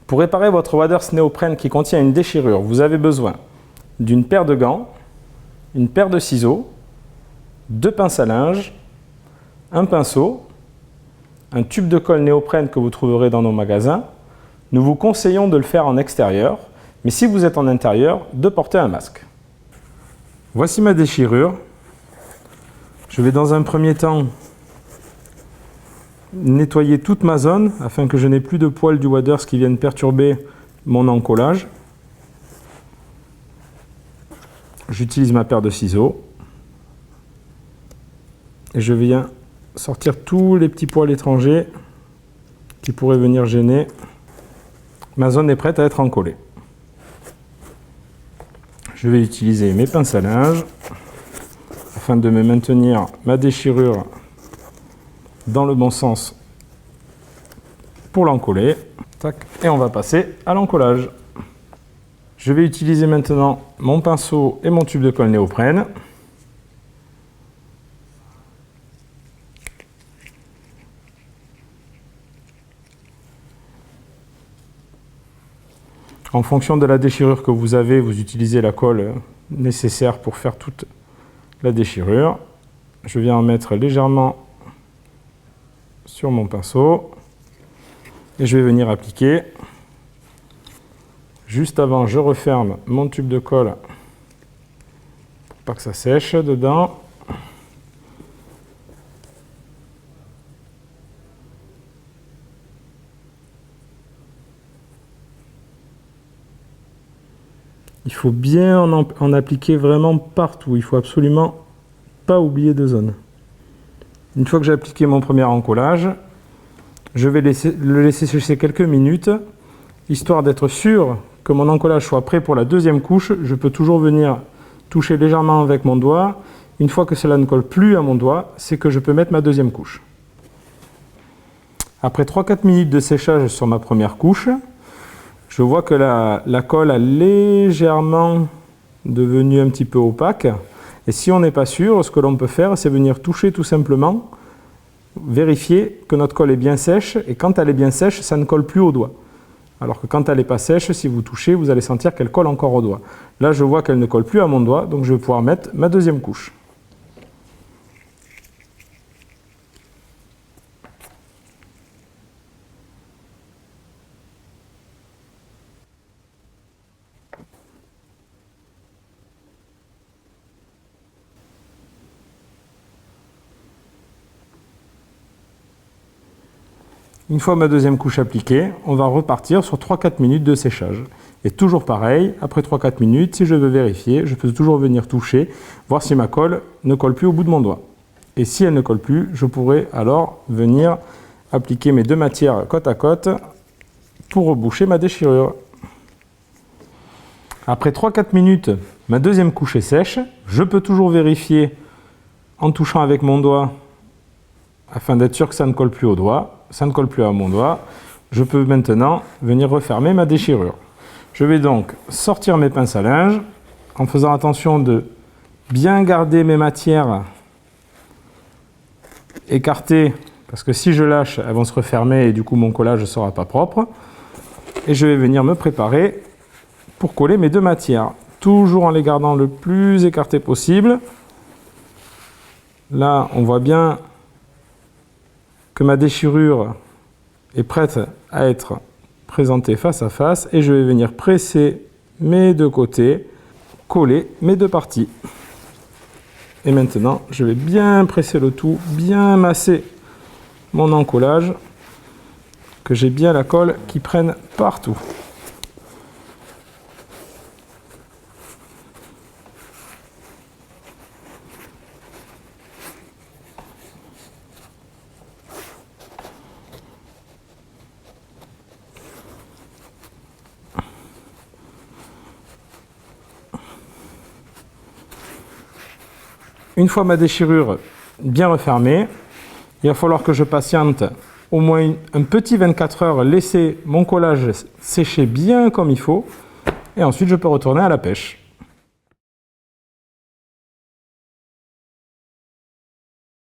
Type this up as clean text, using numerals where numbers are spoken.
Pour réparer votre waders néoprène qui contient une déchirure, vous avez besoin d'une paire de gants, une paire de ciseaux, 2 pinces à linge, un pinceau, un tube de colle néoprène que vous trouverez dans nos magasins. Nous vous conseillons de le faire en extérieur, mais si vous êtes en intérieur, de porter un masque. Voici ma déchirure. Je vais dans un premier temps nettoyer toute ma zone afin que je n'ai plus de poils du waders qui viennent perturber mon encollage. J'utilise ma paire de ciseaux et je viens sortir tous les petits poils étrangers qui pourraient venir gêner. Ma zone est prête à être encollée. Je vais utiliser mes pinces à linge afin de me maintenir ma déchirure dans le bon sens pour l'encoller. Et on va passer à l'encollage. Je vais utiliser maintenant mon pinceau et mon tube de colle néoprène. En fonction de la déchirure que vous avez, vous utilisez la colle nécessaire pour faire toute la déchirure. Je viens en mettre légèrement sur mon pinceau et je vais venir appliquer. Juste avant, je referme mon tube de colle pour pas que ça sèche dedans. Il faut bien en appliquer vraiment partout. Il faut absolument pas oublier de zone. Une fois que j'ai appliqué mon premier encollage, je vais le laisser sécher quelques minutes, histoire d'être sûr que mon encollage soit prêt pour la deuxième couche. Je peux toujours venir toucher légèrement avec mon doigt. Une fois que cela ne colle plus à mon doigt, c'est que je peux mettre ma deuxième couche. Après 3-4 minutes de séchage sur ma première couche, je vois que la colle a légèrement devenu un petit peu opaque. Et si on n'est pas sûr, ce que l'on peut faire, c'est venir toucher tout simplement, vérifier que notre colle est bien sèche. Et quand elle est bien sèche, ça ne colle plus au doigt. Alors que quand elle n'est pas sèche, si vous touchez, vous allez sentir qu'elle colle encore au doigt. Là, je vois qu'elle ne colle plus à mon doigt, donc je vais pouvoir mettre ma deuxième couche. Une fois ma deuxième couche appliquée, on va repartir sur 3-4 minutes de séchage. Et toujours pareil, après 3-4 minutes, si je veux vérifier, je peux toujours venir toucher, voir si ma colle ne colle plus au bout de mon doigt. Et si elle ne colle plus, je pourrais alors venir appliquer mes deux matières côte à côte pour reboucher ma déchirure. Après 3-4 minutes, ma deuxième couche est sèche. Je peux toujours vérifier en touchant avec mon doigt afin d'être sûr que ça ne colle plus au doigt. Ça ne colle plus à mon doigt. Je peux maintenant venir refermer ma déchirure. Je vais donc sortir mes pinces à linge en faisant attention de bien garder mes matières écartées parce que si je lâche, elles vont se refermer et du coup mon collage ne sera pas propre. Et je vais venir me préparer pour coller mes deux matières, toujours en les gardant le plus écartées possible. Là, on voit bien que ma déchirure est prête à être présentée face à face et je vais venir presser mes deux côtés, coller mes deux parties. Et maintenant, je vais bien presser le tout, bien masser mon encollage, que j'ai bien la colle qui prenne partout. Une fois ma déchirure bien refermée, il va falloir que je patiente au moins un petit 24 heures, laisser mon collage sécher bien comme il faut, et ensuite je peux retourner à la pêche.